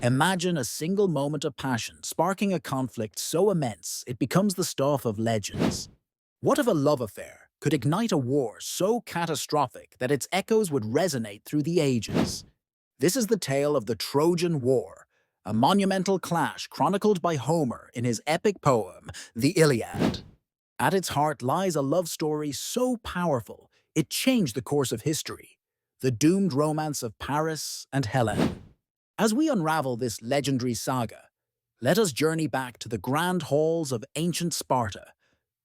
Imagine a single moment of passion sparking a conflict so immense it becomes the stuff of legends. What if a love affair could ignite a war so catastrophic that its echoes would resonate through the ages? This is the tale of the Trojan War, a monumental clash chronicled by Homer in his epic poem, the Iliad. At its heart lies a love story so powerful it changed the course of history, the doomed romance of Paris and Helen. As we unravel this legendary saga, let us journey back to the grand halls of ancient Sparta,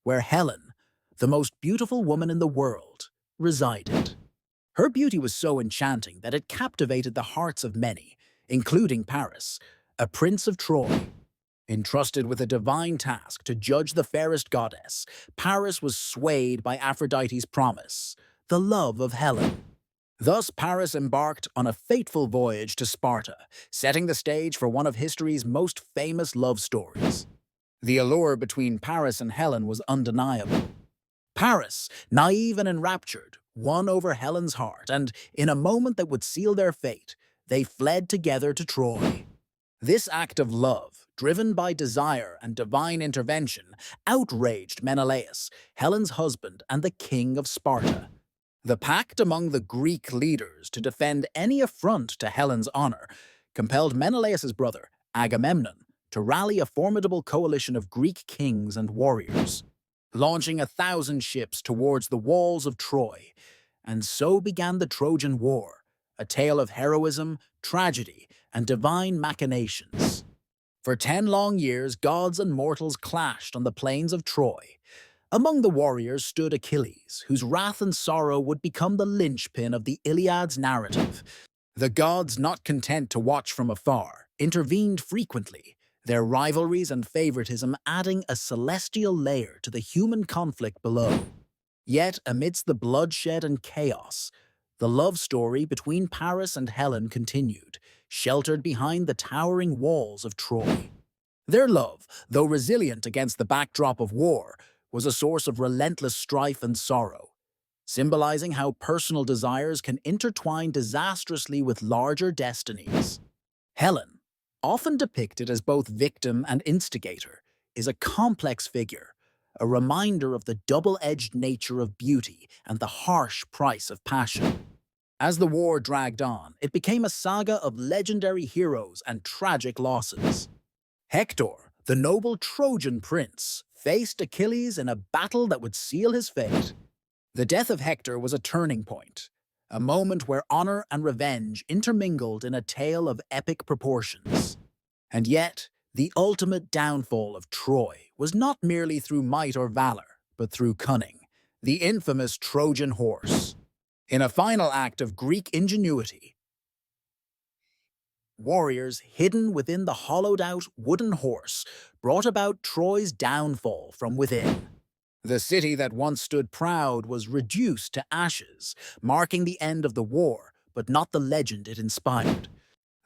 where Helen, the most beautiful woman in the world, resided. Her beauty was so enchanting that it captivated the hearts of many, including Paris, a prince of Troy. Entrusted with a divine task to judge the fairest goddess, Paris was swayed by Aphrodite's promise, the love of Helen. Thus, Paris embarked on a fateful voyage to Sparta, setting the stage for one of history's most famous love stories. The allure between Paris and Helen was undeniable. Paris, naive and enraptured, won over Helen's heart, and in a moment that would seal their fate, they fled together to Troy. This act of love, driven by desire and divine intervention, outraged Menelaus, Helen's husband and the king of Sparta. The pact among the Greek leaders to defend any affront to Helen's honor compelled Menelaus's brother, Agamemnon, to rally a formidable coalition of Greek kings and warriors, launching 1,000 ships towards the walls of Troy. And so began the Trojan War, a tale of heroism, tragedy, and divine machinations. For 10 long years, gods and mortals clashed on the plains of Troy. Among the warriors stood Achilles, whose wrath and sorrow would become the linchpin of the Iliad's narrative. The gods, not content to watch from afar, intervened frequently, their rivalries and favoritism adding a celestial layer to the human conflict below. Yet, amidst the bloodshed and chaos, the love story between Paris and Helen continued, sheltered behind the towering walls of Troy. Their love, though resilient against the backdrop of war, was a source of relentless strife and sorrow, symbolizing how personal desires can intertwine disastrously with larger destinies. Helen, often depicted as both victim and instigator, is a complex figure, a reminder of the double-edged nature of beauty and the harsh price of passion. As the war dragged on, it became a saga of legendary heroes and tragic losses. Hector, the noble Trojan prince, faced Achilles in a battle that would seal his fate. The death of Hector was a turning point, a moment where honor and revenge intermingled in a tale of epic proportions. And yet, the ultimate downfall of Troy was not merely through might or valor, but through cunning, the infamous Trojan horse. In a final act of Greek ingenuity, warriors hidden within the hollowed-out wooden horse brought about Troy's downfall from within. The city that once stood proud was reduced to ashes, marking the end of the war, but not the legend it inspired.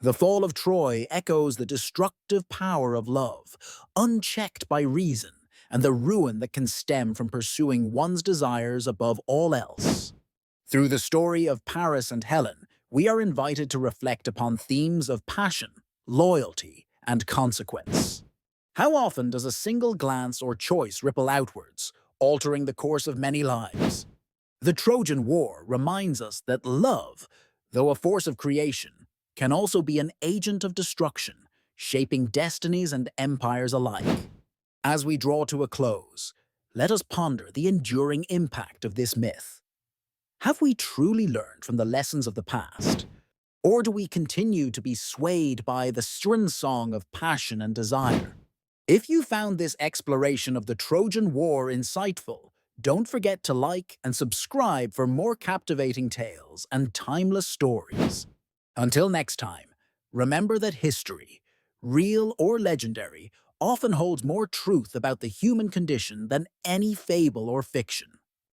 The fall of Troy echoes the destructive power of love, unchecked by reason, and the ruin that can stem from pursuing one's desires above all else. Through the story of Paris and Helen, we are invited to reflect upon themes of passion, loyalty, and consequence. How often does a single glance or choice ripple outwards, altering the course of many lives? The Trojan War reminds us that love, though a force of creation, can also be an agent of destruction, shaping destinies and empires alike. As we draw to a close, let us ponder the enduring impact of this myth. Have we truly learned from the lessons of the past? Or do we continue to be swayed by the string song of passion and desire? If you found this exploration of the Trojan War insightful, don't forget to like and subscribe for more captivating tales and timeless stories. Until next time, remember that history, real or legendary, often holds more truth about the human condition than any fable or fiction.